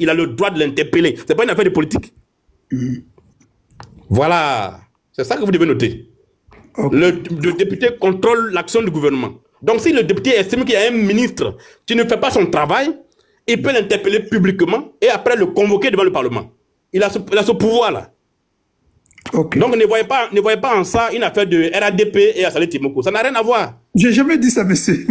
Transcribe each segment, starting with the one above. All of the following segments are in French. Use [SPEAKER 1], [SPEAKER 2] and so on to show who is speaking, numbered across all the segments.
[SPEAKER 1] il a le droit de l'interpeller. Ce n'est pas une affaire de politique. Voilà. C'est ça que vous devez noter.
[SPEAKER 2] Ok.
[SPEAKER 1] Le député contrôle l'action du gouvernement. Donc, si le député estime qu'il y a un ministre qui ne fait pas son travail, il peut l'interpeller publiquement et après le convoquer devant le Parlement. Il a ce pouvoir-là.
[SPEAKER 2] Ok.
[SPEAKER 1] Donc, ne voyez pas en ça une affaire de RADP et Assalé Timoko. Ça n'a rien à voir.
[SPEAKER 2] J'ai jamais dit ça, monsieur.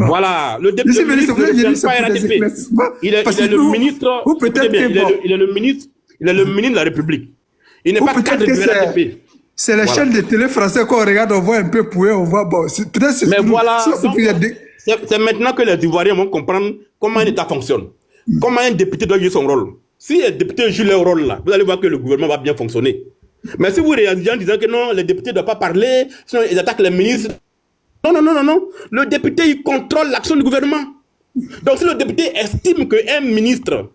[SPEAKER 1] Voilà. Le député
[SPEAKER 2] ministre
[SPEAKER 1] ne
[SPEAKER 2] dit
[SPEAKER 1] représente
[SPEAKER 2] ça
[SPEAKER 1] pas
[SPEAKER 2] pour des
[SPEAKER 1] RADP.
[SPEAKER 2] éclaircissements.
[SPEAKER 1] Il est
[SPEAKER 2] Parce que
[SPEAKER 1] le
[SPEAKER 2] nous,
[SPEAKER 1] ministre.
[SPEAKER 2] ou peut-être
[SPEAKER 1] Écoutez bien,
[SPEAKER 2] que bon,
[SPEAKER 1] il est le ministre de la République. Il n'est
[SPEAKER 2] ou
[SPEAKER 1] pas cadre
[SPEAKER 2] peut-être
[SPEAKER 1] du
[SPEAKER 2] que
[SPEAKER 1] RADP.
[SPEAKER 2] c'est la
[SPEAKER 1] Voilà.
[SPEAKER 2] chaîne de télé français qu'on regarde, on voit un peu pouet, on voit bon. Peut-être c'est
[SPEAKER 1] Mais
[SPEAKER 2] pour nous.
[SPEAKER 1] voilà,
[SPEAKER 2] Ça, c'est pour les deux.
[SPEAKER 1] c'est maintenant que les Ivoiriens vont comprendre comment un État fonctionne. Comment un député doit jouer son rôle. Si les députés jouent leur rôle là, vous allez voir que le gouvernement va bien fonctionner. Mais si vous réagissez en disant que non, les députés ne doivent pas parler, sinon ils attaquent les ministres. Non, non, non, non, non. Le député, il contrôle l'action du gouvernement. Donc si le député estime qu'un ministre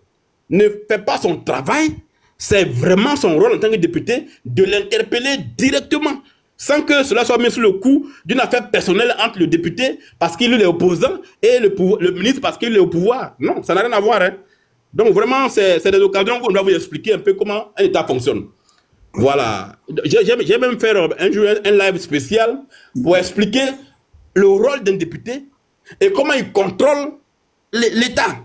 [SPEAKER 1] ne fait pas son travail, c'est vraiment son rôle en tant que député de l'interpeller directement, sans que cela soit mis sous le coup d'une affaire personnelle entre le député parce qu'il est opposant et le ministre parce qu'il est au pouvoir. Non, ça n'a rien à voir. Hein. Donc vraiment, c'est des occasions où on doit vous expliquer un peu comment un État fonctionne. Voilà. J'ai même fait un jour un live spécial pour expliquer le rôle d'un député et comment il contrôle l'État.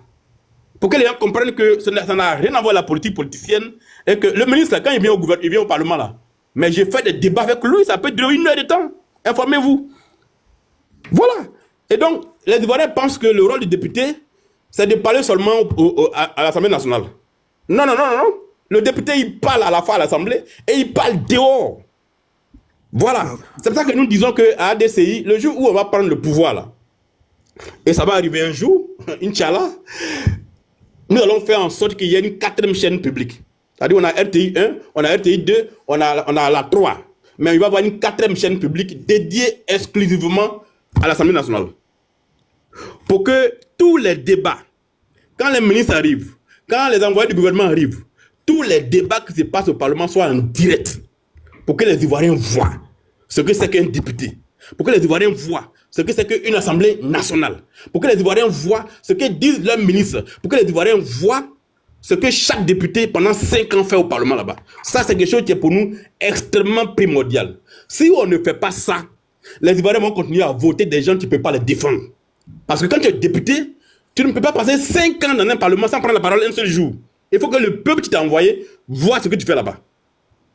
[SPEAKER 1] Pour que les gens comprennent que ça n'a rien à voir avec la politique politicienne et que le ministre, quand il vient au gouvernement, il vient au Parlement là. Mais j'ai fait des débats avec lui, ça peut durer 1 heure de temps. Informez-vous. Voilà. Et donc, les Ivoiriens pensent que le rôle du député, c'est de parler seulement à l'Assemblée nationale. Non, non, non, non, non. Le député, il parle à la fois à l'Assemblée et il parle dehors. Voilà. C'est pour ça que nous disons qu'à ADCI, le jour où on va prendre le pouvoir là, et ça va arriver un jour, Inch'Allah, nous allons faire en sorte qu'il y ait une 4e chaîne publique. C'est-à-dire on a RTI 1, on a RTI 2, on a la 3. Mais il va y avoir une 4e chaîne publique dédiée exclusivement à l'Assemblée nationale. Pour que tous les débats, quand les ministres arrivent, quand les envoyés du gouvernement arrivent, tous les débats qui se passent au Parlement soient en direct. Pour que les Ivoiriens voient ce que c'est qu'un député. Pour que les Ivoiriens voient ce que c'est qu'une Assemblée nationale. Pour que les Ivoiriens voient ce que disent leurs ministres. Pour que les Ivoiriens voient ce que chaque député pendant 5 ans fait au Parlement là-bas. Ça, c'est quelque chose qui est pour nous extrêmement primordial. Si on ne fait pas ça, les Ivoiriens vont continuer à voter des gens qui ne peuvent pas les défendre. Parce que quand tu es député, tu ne peux pas passer 5 ans dans un Parlement sans prendre la parole un seul jour. Il faut que le peuple qui t'a envoyé voit ce que tu fais là-bas.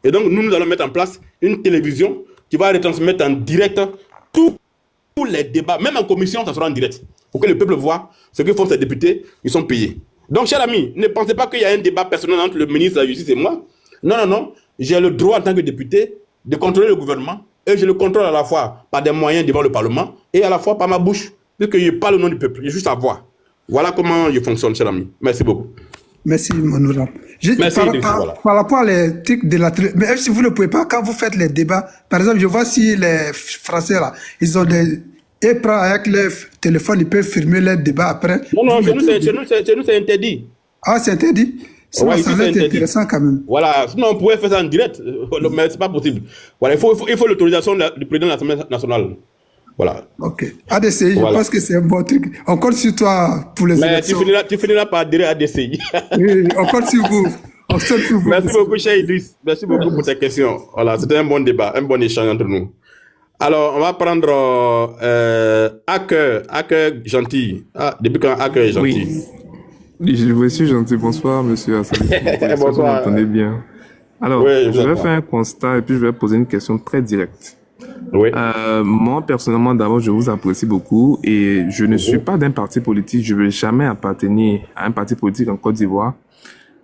[SPEAKER 1] Et donc, nous allons mettre en place une télévision qui va retransmettre en direct tous les débats, même en commission, ça sera en direct. Pour que le peuple voit ce que font ces députés, ils sont payés. Donc, chers amis, ne pensez pas qu'il y a un débat personnel entre le ministre de la Justice et moi. Non, non, non. J'ai le droit en tant que député de contrôler le gouvernement et je le contrôle à la fois par des moyens devant le Parlement et à la fois par ma bouche, puisque je parle au nom du peuple. J'ai juste à voir. Voilà comment je fonctionne, chers amis. Merci beaucoup.
[SPEAKER 2] Merci, mon honorable.
[SPEAKER 1] Merci, voilà.
[SPEAKER 2] Par rapport à les trucs de la télé, mais si vous ne pouvez pas, quand vous faites les débats, par exemple, je vois si les Français, là, ils ont des... Ils prennent avec leur téléphone, ils peuvent filmer les débats après.
[SPEAKER 1] Non, non, chez nous, c'est interdit.
[SPEAKER 2] Ah, c'est interdit? Ça,
[SPEAKER 1] Ouais,
[SPEAKER 2] ça va être intéressant quand même.
[SPEAKER 1] Voilà, sinon on pouvait faire ça en direct, mais c'est pas possible. Voilà, il faut l'autorisation du président de l'Assemblée nationale. Voilà.
[SPEAKER 2] Ok. ADCI,
[SPEAKER 1] Voilà.
[SPEAKER 2] je pense que c'est un bon truc. On compte sur toi pour les
[SPEAKER 1] Mais
[SPEAKER 2] élections.
[SPEAKER 1] tu finiras par adhérer à DCI.
[SPEAKER 2] Oui, on compte sur vous. On compte sur vous.
[SPEAKER 1] Merci beaucoup, cher Idriss. Merci beaucoup pour tes questions. Voilà, c'était un bon débat, un bon échange entre nous. Alors, on va prendre Hacker Gentil. Ah, depuis quand Hacker est gentil?
[SPEAKER 3] Oui, je suis gentil. Bonsoir, monsieur Hassan.
[SPEAKER 1] Bonsoir.
[SPEAKER 3] Vous m'entendez bien. Alors,
[SPEAKER 1] Oui,
[SPEAKER 3] je vais faire un constat et puis je vais poser une question très directe.
[SPEAKER 1] Oui.
[SPEAKER 3] Moi, personnellement, d'abord, je vous apprécie beaucoup et je ne suis pas d'un parti politique. Je ne vais jamais appartenir à un parti politique en Côte d'Ivoire.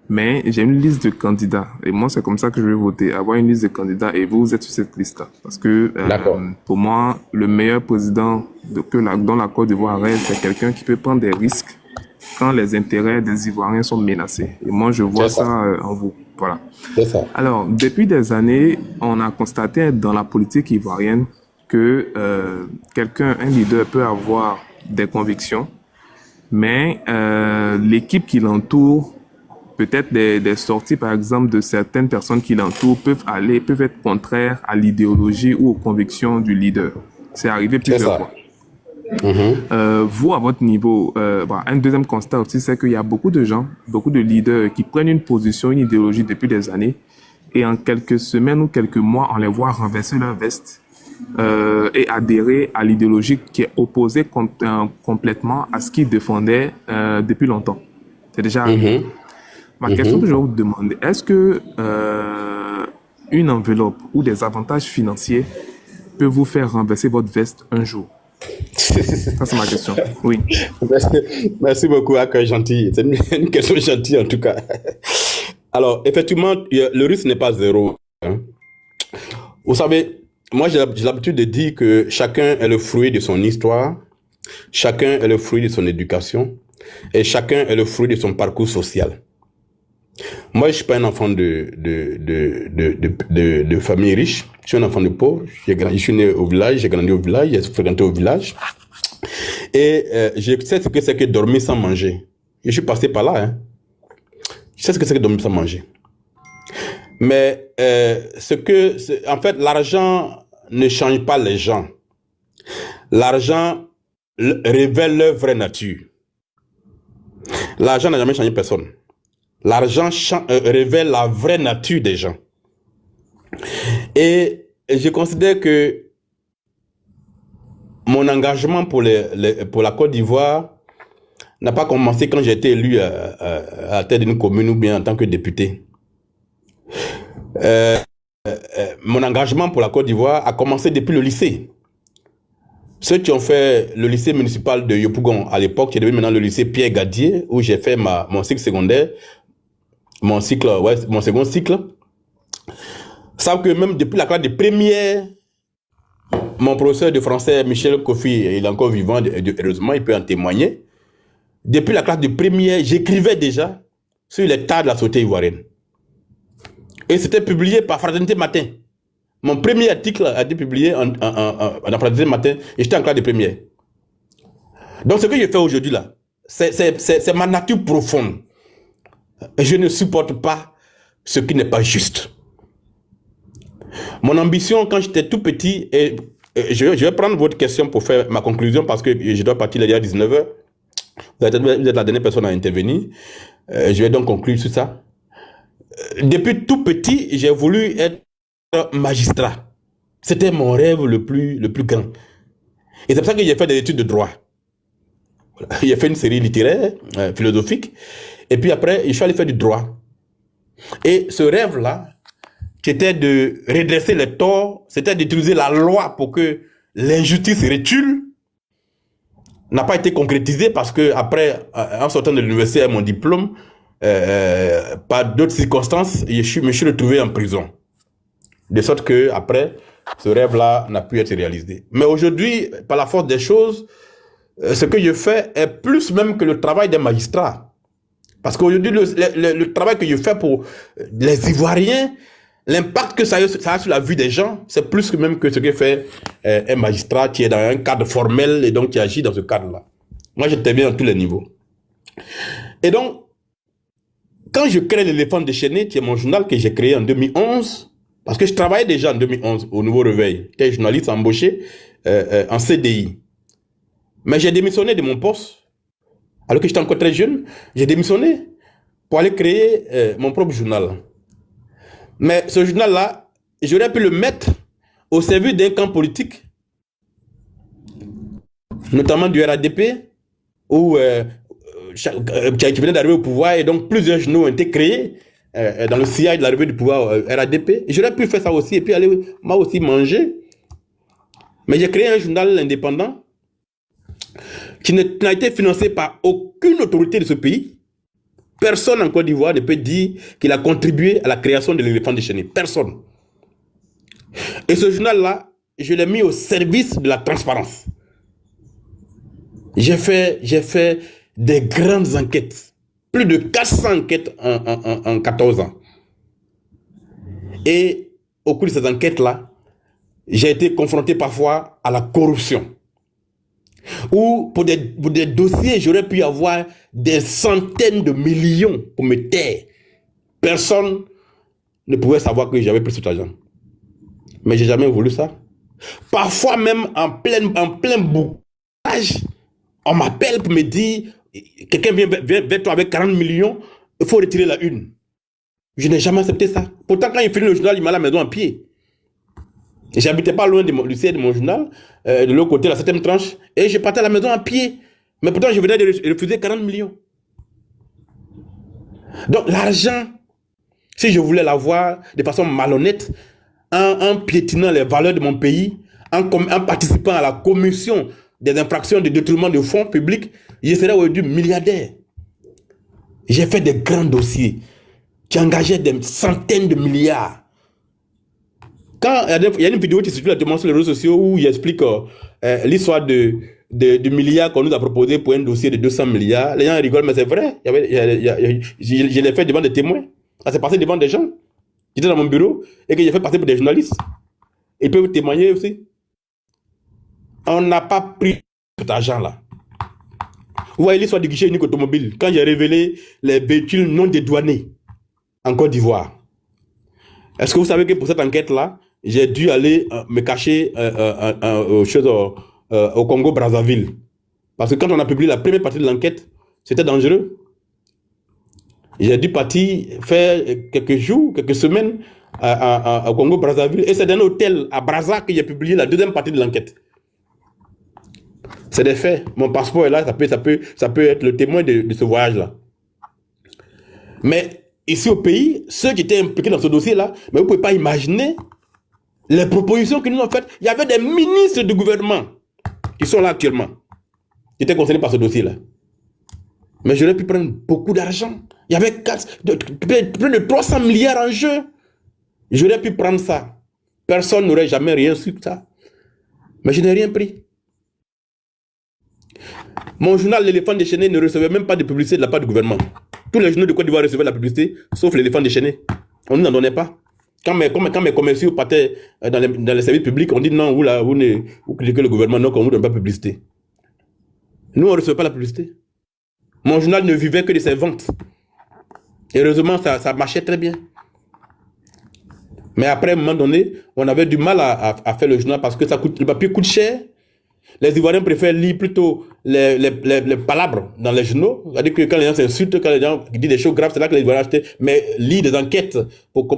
[SPEAKER 3] Mais j'ai une liste de candidats. Et moi, c'est comme ça que je vais voter. Avoir une liste de candidats et vous êtes sur cette liste-là. Parce que, pour moi, le meilleur président dont la Côte d'Ivoire rêve, c'est quelqu'un qui peut prendre des risques quand les intérêts des Ivoiriens sont menacés. Et moi, je vois ça en vous. Voilà.
[SPEAKER 1] C'est ça.
[SPEAKER 3] Alors, depuis des années, on a constaté dans la politique ivoirienne que un leader peut avoir des convictions, mais l'équipe qui l'entoure, peut-être des sorties, par exemple, de certaines personnes qui l'entourent peuvent être contraires à l'idéologie ou aux convictions du leader. C'est arrivé plusieurs fois. Vous, à votre niveau, un deuxième constat aussi, c'est qu'il y a beaucoup de gens, beaucoup de leaders qui prennent une position, une idéologie depuis des années, et en quelques semaines ou quelques mois, on les voit renverser leur veste et adhérer à l'idéologie qui est opposée complètement à ce qu'ils défendaient depuis longtemps. C'est déjà arrivé. Ma question que je vais vous demander, est-ce que une enveloppe ou des avantages financiers peut vous faire renverser votre veste un jour? Ça, c'est ma question. Oui.
[SPEAKER 1] Merci beaucoup, Aka, gentil. C'est une question gentille, en tout cas. Alors, effectivement, le risque n'est pas zéro. Hein. Vous savez, moi, j'ai l'habitude de dire que chacun est le fruit de son histoire, chacun est le fruit de son éducation, et chacun est le fruit de son parcours social. Moi, je suis pas un enfant de famille riche. Je suis un enfant de pauvre. Je suis né au village, j'ai grandi au village, j'ai fréquenté au village. Et je sais ce que c'est que dormir sans manger. Je suis passé par là. Hein. Je sais ce que c'est que dormir sans manger. Mais en fait, l'argent ne change pas les gens. L'argent révèle leur vraie nature. L'argent n'a jamais changé personne. L'argent révèle la vraie nature des gens. Et je considère que mon engagement pour la Côte d'Ivoire n'a pas commencé quand j'ai été élu à la tête d'une commune ou bien en tant que député. Mon engagement pour la Côte d'Ivoire a commencé depuis le lycée. Ceux qui ont fait le lycée municipal de Yopougon à l'époque, qui est devenu maintenant le lycée Pierre Gadier, où j'ai fait mon cycle secondaire, mon second cycle, savent que même depuis la classe de première, mon professeur de français, Michel Kofi, il est encore vivant, heureusement, il peut en témoigner. Depuis la classe de première, j'écrivais déjà sur les tas de la société ivoirienne. Et c'était publié par Fraternité Matin. Mon premier article a été publié dans Fraternité Matin et j'étais en classe de première. Donc ce que je fais aujourd'hui là, c'est ma nature profonde. Je ne supporte pas ce qui n'est pas juste. Mon ambition quand j'étais tout petit, et je vais prendre votre question pour faire ma conclusion parce que je dois partir il y a 19h. Vous êtes la dernière personne à intervenir. Je vais donc conclure sur ça. Depuis tout petit, j'ai voulu être magistrat. C'était mon rêve le plus grand. Et c'est pour ça que j'ai fait des études de droit. J'ai fait une série littéraire, philosophique. Et puis après, je suis allé faire du droit. Et ce rêve-là, qui était de redresser les torts, c'était d'utiliser la loi pour que l'injustice recule, n'a pas été concrétisé parce que après, en sortant de l'université avec mon diplôme, par d'autres circonstances, je me suis retrouvé en prison. De sorte que après, ce rêve-là n'a pu être réalisé. Mais aujourd'hui, par la force des choses, ce que je fais est plus même que le travail des magistrats. Parce qu'aujourd'hui, le travail que je fais pour les Ivoiriens, l'impact que ça a sur la vie des gens, c'est plus que même que ce que fait un magistrat qui est dans un cadre formel et donc qui agit dans ce cadre-là. Moi, j'interviens à tous les niveaux. Et donc, quand je crée l'Éléphant déchaîné, qui est mon journal que j'ai créé en 2011, parce que je travaillais déjà en 2011 au Nouveau Réveil, j'étais journaliste embauché en CDI. Mais j'ai démissionné de mon poste, alors que j'étais encore très jeune, j'ai démissionné pour aller créer mon propre journal. Mais ce journal-là, j'aurais pu le mettre au service d'un camp politique, notamment du RADP, où qui venait d'arriver au pouvoir, et donc plusieurs journaux ont été créés dans le sillage de l'arrivée du pouvoir RADP. J'aurais pu faire ça aussi, et puis aller moi aussi manger. Mais j'ai créé un journal indépendant qui n'a été financé par aucune autorité de ce pays. Personne en Côte d'Ivoire ne peut dire qu'il a contribué à la création de l'Éléphant déchaîné. Personne. Et ce journal-là, je l'ai mis au service de la transparence. J'ai fait des grandes enquêtes. Plus de 400 enquêtes en 14 ans. Et au cours de ces enquêtes-là, j'ai été confronté parfois à la corruption. Ou pour des dossiers, j'aurais pu avoir des centaines de millions pour me taire. Personne ne pouvait savoir que j'avais pris cet argent. Mais j'ai jamais voulu ça. Parfois même en plein bout. On m'appelle pour me dire, quelqu'un vient vers toi avec 40 millions, il faut retirer la une. Je n'ai jamais accepté ça. Pourtant, quand il finit le journal, il m'a la maison en pied. Et j'habitais pas loin du siège de mon journal, de l'autre côté, la 7e tranche, et je partais à la maison en pied. Mais pourtant, je venais de refuser 40 millions. Donc, l'argent, si je voulais l'avoir de façon malhonnête, en piétinant les valeurs de mon pays, en participant à la commission des infractions de détournement de fonds publics, je serais aujourd'hui milliardaire. J'ai fait des grands dossiers qui engageaient des centaines de milliards. Quand il y a une vidéo qui circule sur les réseaux sociaux où il explique l'histoire du milliard qu'on nous a proposé pour un dossier de 200 milliards, les gens rigolent, mais c'est vrai. Je l'ai fait devant des témoins. Ça s'est passé devant des gens qui étaient dans mon bureau et que j'ai fait passer pour des journalistes. Ils peuvent témoigner aussi. On n'a pas pris cet argent-là. Vous voyez l'histoire du guichet unique automobile. Quand j'ai révélé les véhicules non dédouanés en Côte d'Ivoire, est-ce que vous savez que pour cette enquête-là, j'ai dû aller me cacher au Congo-Brazzaville? Parce que quand on a publié la première partie de l'enquête, c'était dangereux. J'ai dû partir faire quelques jours, quelques semaines au Congo-Brazzaville. Et c'est dans un hôtel à Brazza que j'ai publié la deuxième partie de l'enquête. C'est des faits. Mon passeport est là, ça peut être le témoin de ce voyage-là. Mais ici au pays, ceux qui étaient impliqués dans ce dossier-là, mais vous ne pouvez pas imaginer les propositions qu'ils nous ont faites. Il y avait des ministres du gouvernement qui sont là actuellement, qui étaient concernés par ce dossier-là. Mais j'aurais pu prendre beaucoup d'argent. Il y avait plus de 300 milliards en jeu. J'aurais pu prendre ça. Personne n'aurait jamais rien su de ça. Mais je n'ai rien pris. Mon journal, l'éléphant déchaîné, ne recevait même pas de publicité de la part du gouvernement. Tous les journaux de Côte d'Ivoire recevaient la publicité, sauf l'éléphant déchaîné. On ne nous en donnait pas. Quand mes commerciaux partaient dans les services publics, on dit non, vous critiquez le gouvernement, non, qu'on ne vous donne pas de publicité. Nous, on ne recevait pas la publicité. Mon journal ne vivait que de ses ventes. Heureusement, ça marchait très bien. Mais après, à un moment donné, on avait du mal à faire le journal parce que le papier coûte cher. Les Ivoiriens préfèrent lire plutôt les palabres dans les journaux. C'est-à-dire que quand les gens s'insultent, quand les gens disent des choses graves, c'est là que les Ivoiriens achètent. Mais lire des enquêtes pour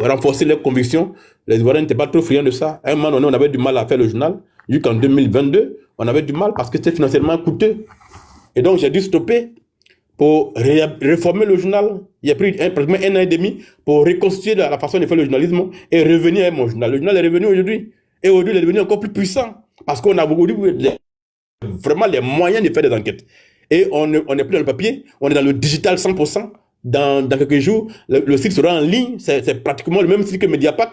[SPEAKER 1] renforcer leurs convictions, les Ivoiriens n'étaient pas trop friands de ça. À un moment donné, on avait du mal à faire le journal. Jusqu'en 2022, on avait du mal parce que c'était financièrement coûteux. Et donc, j'ai dû stopper pour réformer le journal. Il a pris pratiquement 1 an et demi pour reconstituer la façon de faire le journalisme et revenir avec mon journal. Le journal est revenu aujourd'hui. Et aujourd'hui, il est devenu encore plus puissant. Parce qu'on a vraiment les moyens de faire des enquêtes. Et on n'est plus dans le papier, on est dans le digital 100%. Dans quelques jours, le site sera en ligne. C'est pratiquement le même site que Mediapart.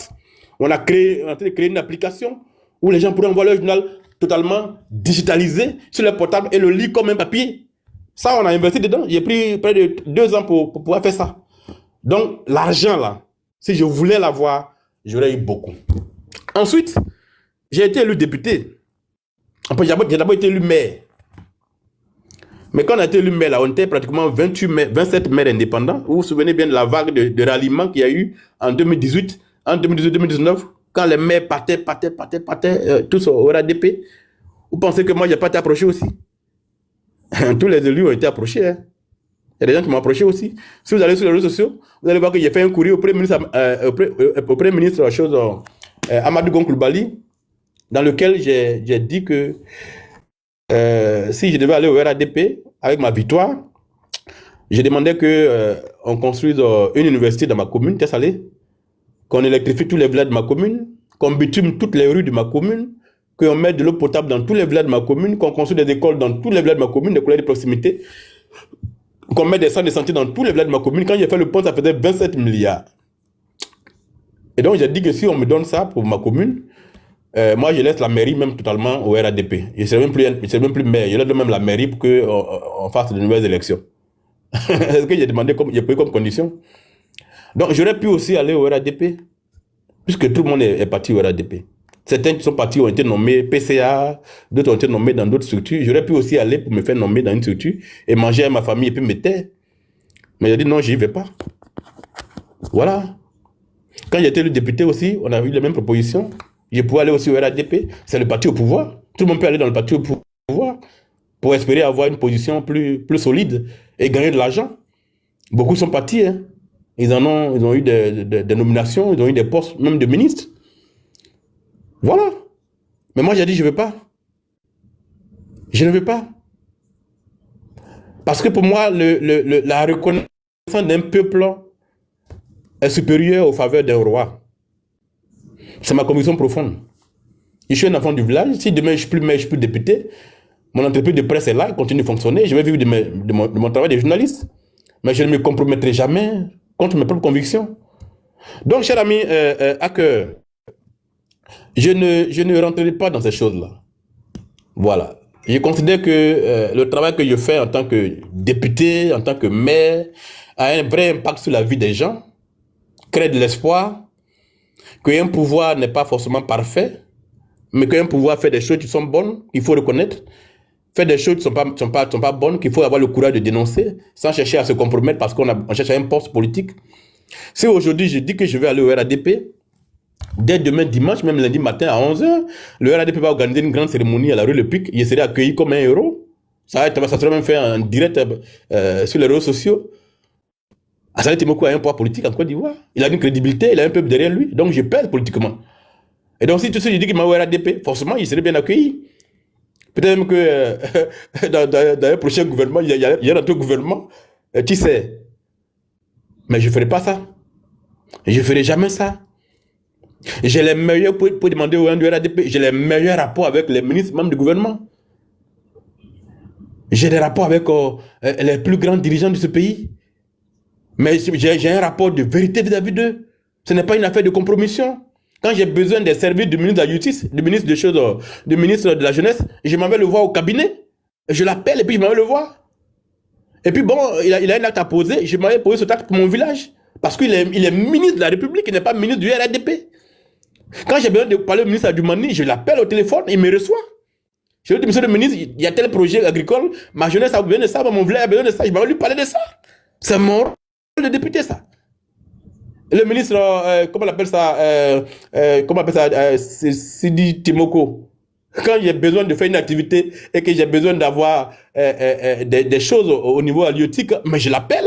[SPEAKER 1] On a créé une application où les gens pourront voir le journal totalement digitalisé sur leur portable et le lire comme un papier. Ça, on a investi dedans. J'ai pris près de 2 ans pour pouvoir faire ça. Donc, l'argent là, si je voulais l'avoir, j'aurais eu beaucoup. Ensuite, j'ai été élu député. Après, j'ai d'abord été élu maire. Mais quand on a été élu maire, là, on était pratiquement 27 maires indépendants. Vous vous souvenez bien de la vague de ralliement qu'il y a eu en 2018, en 2018-2019, quand les maires partaient tous au RADP. Vous pensez que moi, je n'ai pas été approché aussi? Tous les élus ont été approchés. Hein. Il y a des gens qui m'ont approché aussi. Si vous allez sur les réseaux sociaux, vous allez voir que j'ai fait un courrier au Premier ministre, Amadou Gon Coulibaly, dans lequel j'ai dit que si je devais aller au RADP avec ma victoire, je demandais qu'on construise une université dans ma commune, Tessalé, qu'on électrifie tous les villages de ma commune, qu'on bitume toutes les rues de ma commune, qu'on mette de l'eau potable dans tous les villages de ma commune, qu'on construise des écoles dans tous les villages de ma commune, des collèges de proximité, qu'on mette des centres de santé dans tous les villages de ma commune. Quand j'ai fait le point, ça faisait 27 milliards. Et donc, j'ai dit que si on me donne ça pour ma commune, moi, je laisse la mairie même totalement au RADP. Je ne serai même plus maire. Je laisse même la mairie pour qu'on fasse de nouvelles élections. C'est ce que j'ai demandé, j'ai pris comme condition. Donc, j'aurais pu aussi aller au RADP, puisque tout le monde est parti au RADP. Certains qui sont partis ont été nommés PCA, d'autres ont été nommés dans d'autres structures. J'aurais pu aussi aller pour me faire nommer dans une structure et manger à ma famille et puis me taire. Mais j'ai dit non, j'y vais pas. Voilà. Quand j'étais le député aussi, on a eu les mêmes propositions. Je pouvais aller aussi au RADP. C'est le parti au pouvoir Tout le monde peut aller dans le parti au pouvoir pour espérer avoir une position plus solide et gagner de l'argent. Beaucoup sont partis. Hein. Ils ont eu des nominations, ils ont eu des postes, même de ministres. Voilà. Mais moi, j'ai dit, je ne veux pas. Je ne veux pas. Parce que pour moi, la reconnaissance d'un peuple est supérieure aux faveurs d'un roi. C'est ma conviction profonde. Je suis un enfant du village. Si demain je ne suis plus maire, je ne suis plus député, mon entreprise de presse est là, elle continue de fonctionner. Je vais vivre de mon travail de journaliste. Mais je ne me compromettrai jamais contre mes propres convictions. Donc, cher ami, à cœur, je ne rentrerai pas dans ces choses-là. Voilà. Je considère que le travail que je fais en tant que député, en tant que maire, a un vrai impact sur la vie des gens, crée de l'espoir, qu'un pouvoir n'est pas forcément parfait, mais qu'un pouvoir fait des choses qui sont bonnes, il faut reconnaître, fait des choses qui ne sont pas bonnes, qu'il faut avoir le courage de dénoncer, sans chercher à se compromettre parce qu'on cherche un poste politique. Si aujourd'hui je dis que je vais aller au RADP, dès demain dimanche, même lundi matin à 11h, le RADP va organiser une grande cérémonie à la rue Le Pic. Il serait accueilli comme un héros. Ça serait même fait en direct sur les réseaux sociaux. Alassane Témoko a un poids politique en Côte d'Ivoire. Il a une crédibilité, il a un peuple derrière lui. Donc je pèse politiquement. Et donc si tout ça, je dis qu'il m'a au RADP, forcément, il serait bien accueilli. Peut-être même que dans un prochain gouvernement, il y a notre gouvernement, qui sait. Mais je ne ferai pas ça. Je ne ferai jamais ça. J'ai les meilleurs, pour demander au RADP, j'ai les meilleurs rapports avec les ministres, membres du gouvernement. J'ai des rapports avec les plus grands dirigeants de ce pays. Mais j'ai un rapport de vérité vis-à-vis d'eux. Ce n'est pas une affaire de compromission. Quand j'ai besoin des services du ministre de la Justice, du ministre du ministre de la Jeunesse, je m'en vais le voir au cabinet. Je l'appelle et puis je m'en vais le voir. Et puis bon, il a un acte à poser. Je m'en vais poser cet acte pour mon village. Parce qu'il est ministre de la République, il n'est pas ministre du RADP. Quand j'ai besoin de parler au ministre Adjoumani, je l'appelle au téléphone, il me reçoit. Je lui dis, monsieur le ministre, il y a tel projet agricole, ma jeunesse a besoin de ça, mon village a besoin de ça, je vais lui parler de ça. C'est mon rôle de député, ça. Et le ministre, comment on appelle ça, Sidi Timoko. Quand j'ai besoin de faire une activité et que j'ai besoin d'avoir des choses au niveau halieutique, mais je l'appelle.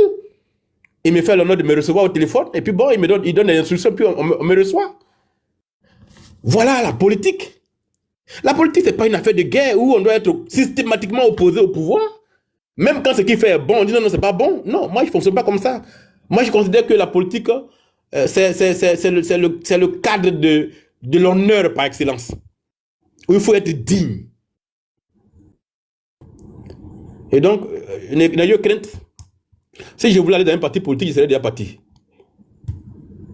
[SPEAKER 1] Il me fait l'honneur de me recevoir au téléphone, et puis bon, il donne des instructions, puis on me reçoit. Voilà la politique. La politique, ce n'est pas une affaire de guerre où on doit être systématiquement opposé au pouvoir. Même quand ce qu'il fait est bon, on dit non, non, c'est pas bon. Non, moi, je ne fonctionne pas comme ça. Moi, je considère que la politique, c'est le cadre de l'honneur par excellence. Où il faut être digne. Et donc, n'ayez crainte. Si je voulais aller dans un parti politique, je serais déjà parti.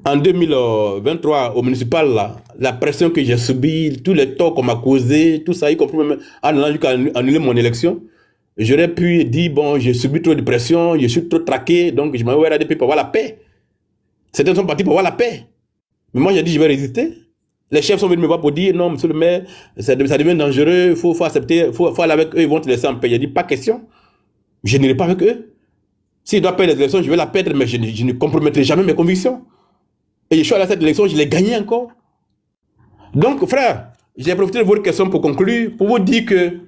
[SPEAKER 1] En 2023, au municipal, là, la pression que j'ai subie, tous les torts qu'on m'a causés, tout ça, y compris même en allant jusqu'à annuler mon élection, j'aurais pu dire, bon, j'ai subi trop de pression, je suis trop traqué, donc je m'en vais au RADP pour avoir la paix. Certains sont partis pour avoir la paix. Mais moi, j'ai dit, je vais résister. Les chefs sont venus me voir pour dire, non, monsieur le maire, ça devient dangereux, il faut accepter, il faut aller avec eux, ils vont te laisser en paix. J'ai dit, pas question. Je n'irai pas avec eux. S'ils doivent perdre les élections, je vais la perdre, mais je ne compromettrai jamais mes convictions. Et je suis allé à cette élection, je l'ai gagné encore. Donc, frère, j'ai profité de votre question pour conclure, pour vous dire que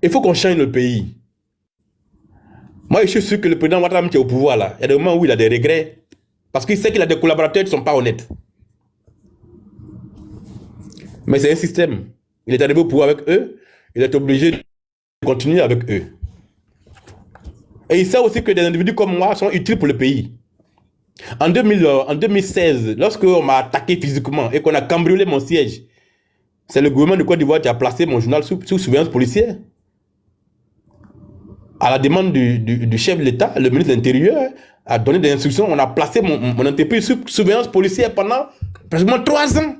[SPEAKER 1] il faut qu'on change le pays. Moi, je suis sûr que le président Ouattara qui est au pouvoir, là, il y a des moments où il a des regrets. Parce qu'il sait qu'il a des collaborateurs qui ne sont pas honnêtes. Mais c'est un système. Il est arrivé au pouvoir avec eux, il est obligé de continuer avec eux. Et il sait aussi que des individus comme moi sont utiles pour le pays. En 2016, lorsqu'on m'a attaqué physiquement et qu'on a cambriolé mon siège, c'est le gouvernement de Côte d'Ivoire qui a placé mon journal sous surveillance policière. À la demande du chef de l'État, le ministre de l'Intérieur a donné des instructions. On a placé mon entreprise sous surveillance policière pendant pratiquement 3 ans.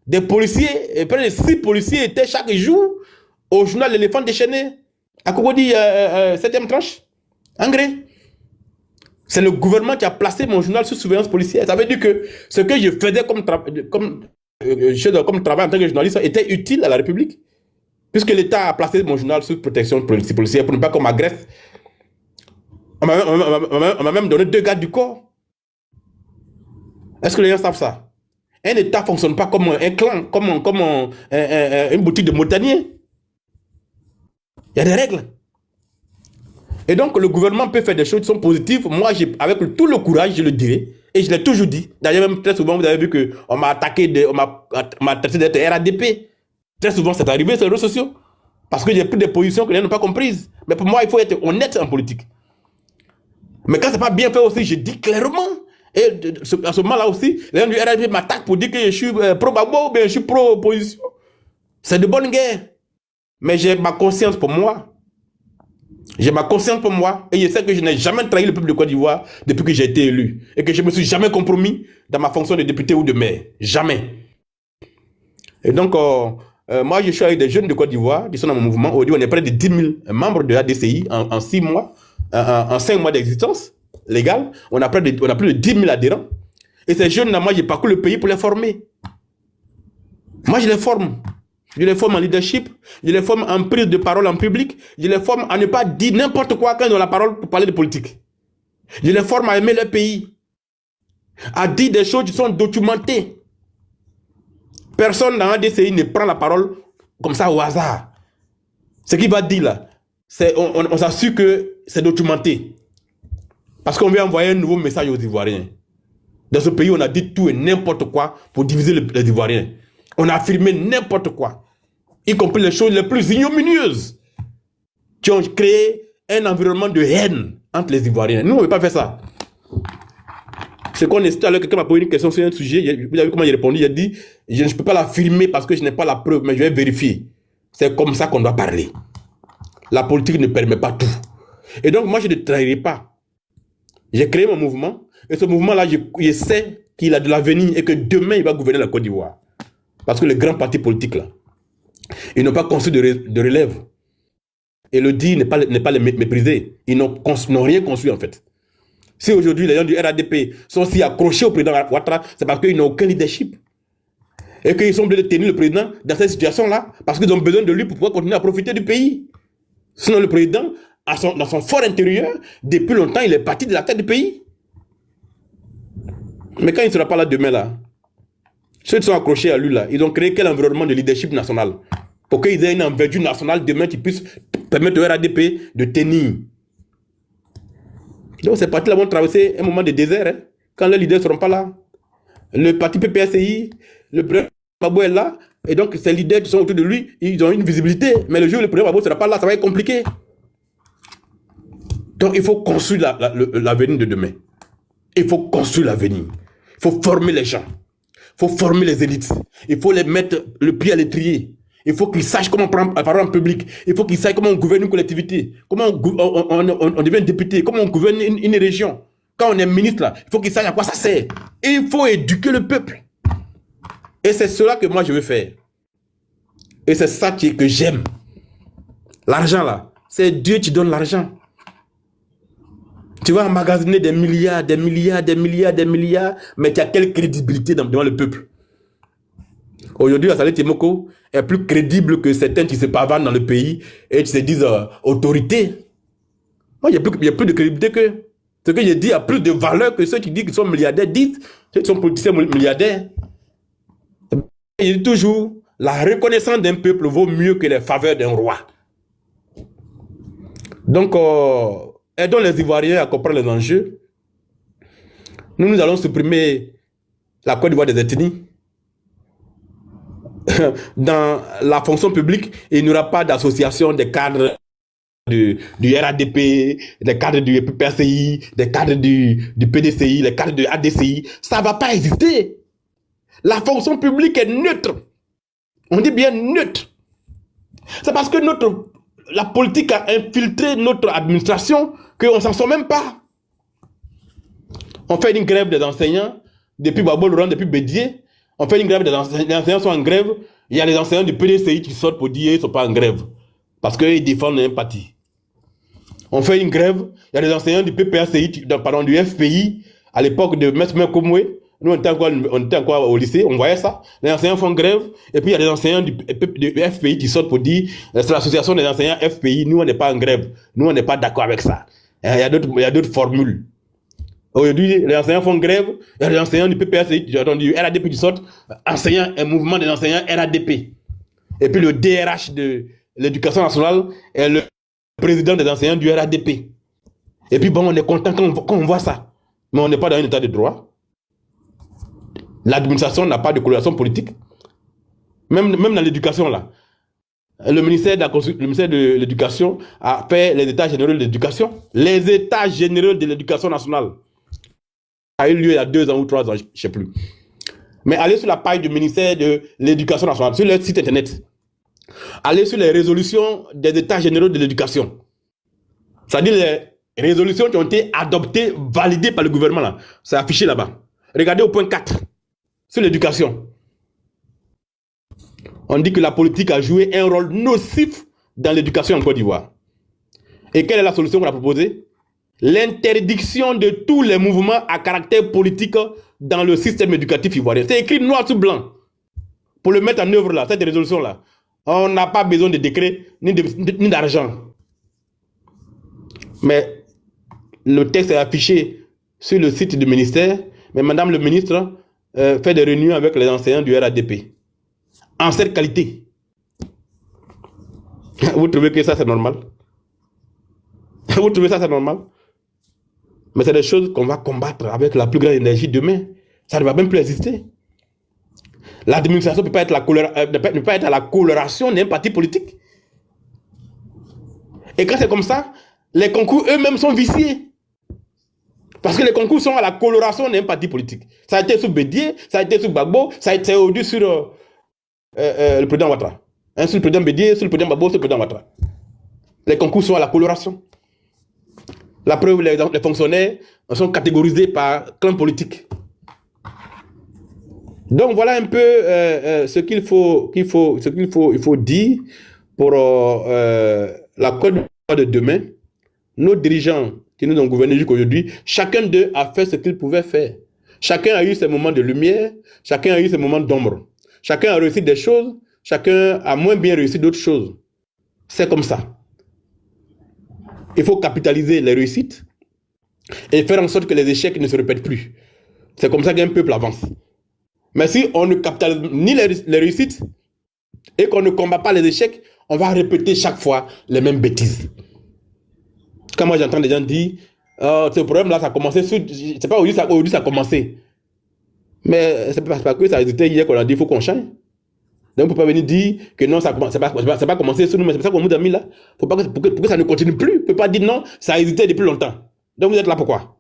[SPEAKER 1] Des policiers, près de 6 policiers étaient chaque jour au journal L'éléphant déchaîné, à Cocody, 7e tranche, Engrais. C'est le gouvernement qui a placé mon journal sous surveillance policière. Ça veut dire que ce que je faisais comme travail en tant que journaliste était utile à la République. Puisque l'État a placé mon journal sous protection policière pour ne pas qu'on m'agresse. On m'a même donné 2 gardes du corps. Est-ce que les gens savent ça? Un État ne fonctionne pas comme un clan, comme une boutique de montagnais. Il y a des règles. Et donc, le gouvernement peut faire des choses qui sont positives. Moi, avec tout le courage, je le dirai. Et je l'ai toujours dit. D'ailleurs, même très souvent, vous avez vu qu'on m'a attaqué, on m'a traité d'être RADP. Très souvent, c'est arrivé sur les réseaux sociaux. Parce que j'ai pris des positions que les gens n'ont pas comprises. Mais pour moi, il faut être honnête en politique. Mais quand c'est pas bien fait aussi, je dis clairement. Et à ce moment-là aussi, les gens du RADP m'attaquent pour dire que je suis pro-Gbagbo ou bien je suis pro-opposition. C'est de bonne guerre. Mais j'ai ma conscience pour moi. J'ai ma conscience pour moi et je sais que je n'ai jamais trahi le peuple de Côte d'Ivoire depuis que j'ai été élu et que je ne me suis jamais compromis dans ma fonction de député ou de maire. Jamais. Et donc, moi, je suis avec des jeunes de Côte d'Ivoire qui sont dans mon mouvement. Aujourd'hui, on est près de 10 000 membres de l'ADCI en 6 mois, en 5 mois d'existence légale. On a plus de 10 000 adhérents. Et ces jeunes-là, moi, j'ai parcouru le pays pour les former. Moi, je les forme. Je les forme en leadership, je les forme en prise de parole en public, je les forme à ne pas dire n'importe quoi quand ils ont la parole pour parler de politique. Je les forme à aimer leur pays, à dire des choses qui sont documentées. Personne dans un DCI ne prend la parole comme ça au hasard. Ce qu'il va dire là, on s'assure que c'est documenté. Parce qu'on veut envoyer un nouveau message aux Ivoiriens. Dans ce pays, on a dit tout et n'importe quoi pour diviser les Ivoiriens. On a affirmé n'importe quoi, y compris les choses les plus ignominieuses qui ont créé un environnement de haine entre les Ivoiriens. Nous, on ne veut pas faire ça. C'est qu'on est tout à l'heure, quelqu'un m'a posé une question sur un sujet, vous avez vu comment il a répondu, il a dit, je ne peux pas l'affirmer parce que je n'ai pas la preuve, mais je vais vérifier. C'est comme ça qu'on doit parler. La politique ne permet pas tout. Et donc, moi, je ne trahirai pas. J'ai créé mon mouvement, et ce mouvement-là, je sais qu'il a de l'avenir et que demain, il va gouverner la Côte d'Ivoire. Parce que les grands partis politiques, là, ils n'ont pas construit de relève. Et le dire n'est pas les mépriser. Ils n'ont rien construit, en fait. Si aujourd'hui, les gens du RADP sont si accrochés au président Ouattara, c'est parce qu'ils n'ont aucun leadership. Et qu'ils sont obligés de tenir le président dans cette situation-là, parce qu'ils ont besoin de lui pour pouvoir continuer à profiter du pays. Sinon, le président, dans son fort intérieur, depuis longtemps, il est parti de la tête du pays. Mais quand il ne sera pas là demain, là, ceux qui sont accrochés à lui, là, ils ont créé quel environnement de leadership national pour qu'ils aient une envergure nationale demain qui puisse permettre au RADP de tenir. Donc ces partis-là vont traverser un moment de désert, hein, quand les leaders ne seront pas là. Le parti PPSI, le président Gbagbo est là, et donc ces leaders qui sont autour de lui, ils ont une visibilité. Mais le jour où le président Gbagbo ne sera pas là, ça va être compliqué. Donc il faut construire l'avenir de demain. Il faut construire l'avenir. Il faut former les gens. Il faut former les élites. Il faut les mettre le pied à l'étrier. Il faut qu'ils sachent comment prendre la parole en public. Il faut qu'ils sachent comment on gouverne une collectivité. Comment on devient député. Comment on gouverne une région. Quand on est ministre, là, il faut qu'ils sachent à quoi ça sert. Et il faut éduquer le peuple. Et c'est cela que moi je veux faire. Et c'est ça que j'aime. L'argent, là, c'est Dieu qui donne l'argent. Tu vas emmagasiner des milliards, mais tu as quelle crédibilité devant le peuple? Aujourd'hui, Assalé Témoko est plus crédible que certains qui se pavanent dans le pays et qui se disent autorité. Moi, il n'y a plus de crédibilité que ce que je dis a plus de valeur que ceux qui disent qu'ils sont milliardaires disent, ceux qui sont politiciens milliardaires. Il dit toujours, la reconnaissance d'un peuple vaut mieux que les faveurs d'un roi. Donc, aidons les Ivoiriens à comprendre les enjeux. Nous allons supprimer la Côte d'Ivoire des ethnies. Dans la fonction publique, il n'y aura pas d'association des cadres du RADP, des cadres du PPSI, des cadres du PDCI, les cadres de ADCI. Ça ne va pas exister. La fonction publique est neutre. On dit bien neutre. C'est parce que la politique a infiltré notre administration qu'on ne s'en sort même pas. On fait une grève des enseignants, depuis Gbagbo Laurent, depuis Bédié. On fait une grève des enseignants, les enseignants sont en grève. Il y a les enseignants du PDCI qui sortent pour dire qu'ils ne sont pas en grève. Parce qu'ils défendent un parti. On fait une grève. Il y a les enseignants du PPACI, du FPI, à l'époque de M. Mekomwe. Nous, on était encore au lycée, on voyait ça. Les enseignants font grève. Et puis, il y a les enseignants du FPI qui sortent pour dire c'est l'association des enseignants FPI. Nous, on n'est pas en grève. Nous, on n'est pas d'accord avec ça. Il y a d'autres formules. Aujourd'hui, les enseignants font grève, les enseignants du PPSI, du RADP qui sortent, enseignants, un mouvement des enseignants RADP. Et puis le DRH de l'éducation nationale est le président des enseignants du RADP. Et puis bon, on est content quand on voit ça. Mais on n'est pas dans un état de droit. L'administration n'a pas de coloration politique. Même dans l'éducation, là. Le ministère de l'Éducation a fait les états généraux de l'éducation. Les états généraux de l'éducation nationale. Ça a eu lieu il y a 2 ans ou 3 ans, je ne sais plus. Mais allez sur la page du ministère de l'Éducation nationale, sur leur site internet. Allez sur les résolutions des états généraux de l'éducation. C'est-à-dire les résolutions qui ont été adoptées, validées par le gouvernement, là. C'est affiché là-bas. Regardez au point 4, sur l'éducation. On dit que la politique a joué un rôle nocif dans l'éducation en Côte d'Ivoire. Et quelle est la solution qu'on a proposée? L'interdiction de tous les mouvements à caractère politique dans le système éducatif ivoirien. C'est écrit noir sur blanc. Pour le mettre en œuvre, là, cette résolution-là, on n'a pas besoin de décret ni d'argent. Mais le texte est affiché sur le site du ministère, mais Madame le ministre fait des réunions avec les enseignants du RADP. En cette qualité. Vous trouvez que ça c'est normal? Vous trouvez ça c'est normal? Mais c'est des choses qu'on va combattre avec la plus grande énergie demain. Ça ne va même plus exister. L'administration ne peut pas être à la coloration d'un parti politique. Et quand c'est comme ça, les concours eux-mêmes sont viciés. Parce que les concours sont à la coloration d'un parti politique. Ça a été sous Bédié, ça a été sous Gbagbo, ça a été au-dessus sur le président Ouattara. Sur le président Bédié, sur le président Gbagbo, sur le président Ouattara. Les concours sont à la coloration. La preuve, les fonctionnaires sont catégorisés par clan politique. Donc voilà un peu ce qu'il faut dire pour la Côte d'Ivoire de demain. Nos dirigeants qui nous ont gouvernés jusqu'aujourd'hui, chacun d'eux a fait ce qu'il pouvait faire. Chacun a eu ses moments de lumière, chacun a eu ses moments d'ombre. Chacun a réussi des choses, chacun a moins bien réussi d'autres choses. C'est comme ça. Il faut capitaliser les réussites et faire en sorte que les échecs ne se répètent plus. C'est comme ça qu'un peuple avance. Mais si on ne capitalise ni les réussites et qu'on ne combat pas les échecs, on va répéter chaque fois les mêmes bêtises. Quand moi j'entends des gens dire ce problème-là, ça a commencé, c'est pas aujourd'hui ça a commencé. Mais c'est pas que ça a hésité hier qu'on a dit il faut qu'on change. Donc on ne peut pas venir dire que non, c'est pas commencé sur nous, mais c'est pour ça qu'on nous a mis là. Faut pas pour que ça ne continue plus. On ne peut pas dire non, ça a hésité depuis longtemps. Donc vous êtes là pourquoi?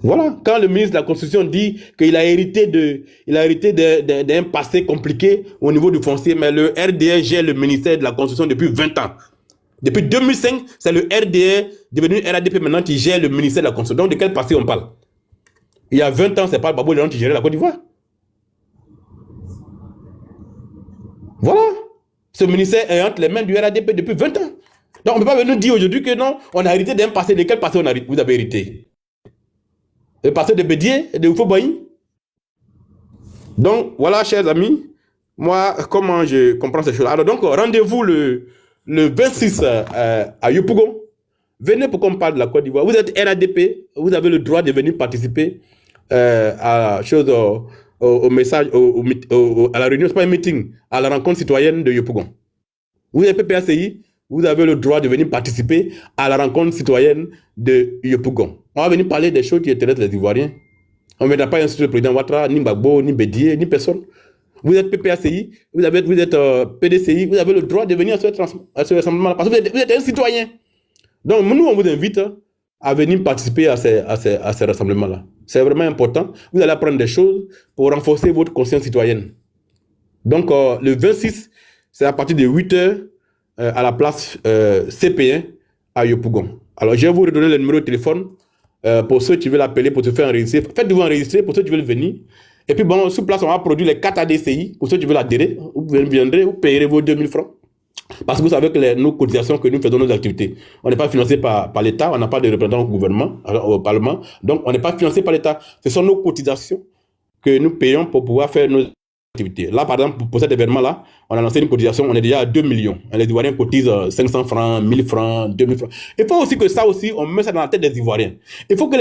[SPEAKER 1] Voilà, quand le ministre de la Constitution dit qu'il a hérité d'un passé compliqué au niveau du foncier, mais le RDR gère le ministère de la Constitution depuis 20 ans. Depuis 2005, c'est le RDR devenu RADP maintenant qui gère le ministère de la Constitution. Donc de quel passé on parle? Il y a 20 ans, c'est pas le Babo Léon qui gérait la Côte d'Ivoire. Voilà. Ce ministère est entre les mains du RADP depuis 20 ans. Donc on ne peut pas venir dire aujourd'hui que non, on a hérité d'un passé. De quel passé vous avez hérité? Le passé de Bédié et de Oufo-Bailly. Donc voilà, chers amis, moi, comment je comprends ces choses-là. Alors donc, rendez-vous le 26 à Yopougon. Venez pour qu'on parle de la Côte d'Ivoire. Vous êtes RADP, vous avez le droit de venir participer au message, à la réunion, c'est pas un meeting, à la rencontre citoyenne de Yopougon. Vous êtes PPACI, vous avez le droit de venir participer à la rencontre citoyenne de Yopougon. On va venir parler des choses qui intéressent les Ivoiriens. On ne viendra pas insulter le président Ouattara, ni Gbagbo, ni Bédié, ni personne. Vous êtes PPACI, vous êtes PDCI, vous avez le droit de venir à ce rassemblement parce que vous êtes un citoyen. Donc nous, on vous invite à venir participer à ces rassemblements-là. C'est vraiment important. Vous allez apprendre des choses pour renforcer votre conscience citoyenne. Donc le 26, c'est à partir de 8h à la place CP1 à Yopougon. Alors je vais vous redonner le numéro de téléphone pour ceux qui veulent appeler, pour se faire enregistrer. Faites-vous enregistrer pour ceux qui veulent venir. Et puis bon, sur place, on va produire les 4 ADCI pour ceux qui veulent adhérer. Vous viendrez, vous payerez vos 2000 francs. Parce que vous savez que nos cotisations que nous faisons nos activités, on n'est pas financé par l'État, on n'a pas de représentant au gouvernement, au Parlement. Donc on n'est pas financé par l'État. Ce sont nos cotisations que nous payons pour pouvoir faire nos activité. Là, par exemple, pour cet événement-là, on a lancé une cotisation, on est déjà à 2 millions. Les Ivoiriens cotisent 500 francs, 1000 francs, 2000 francs. Il faut aussi que ça aussi, on met ça dans la tête des Ivoiriens. Il faut que les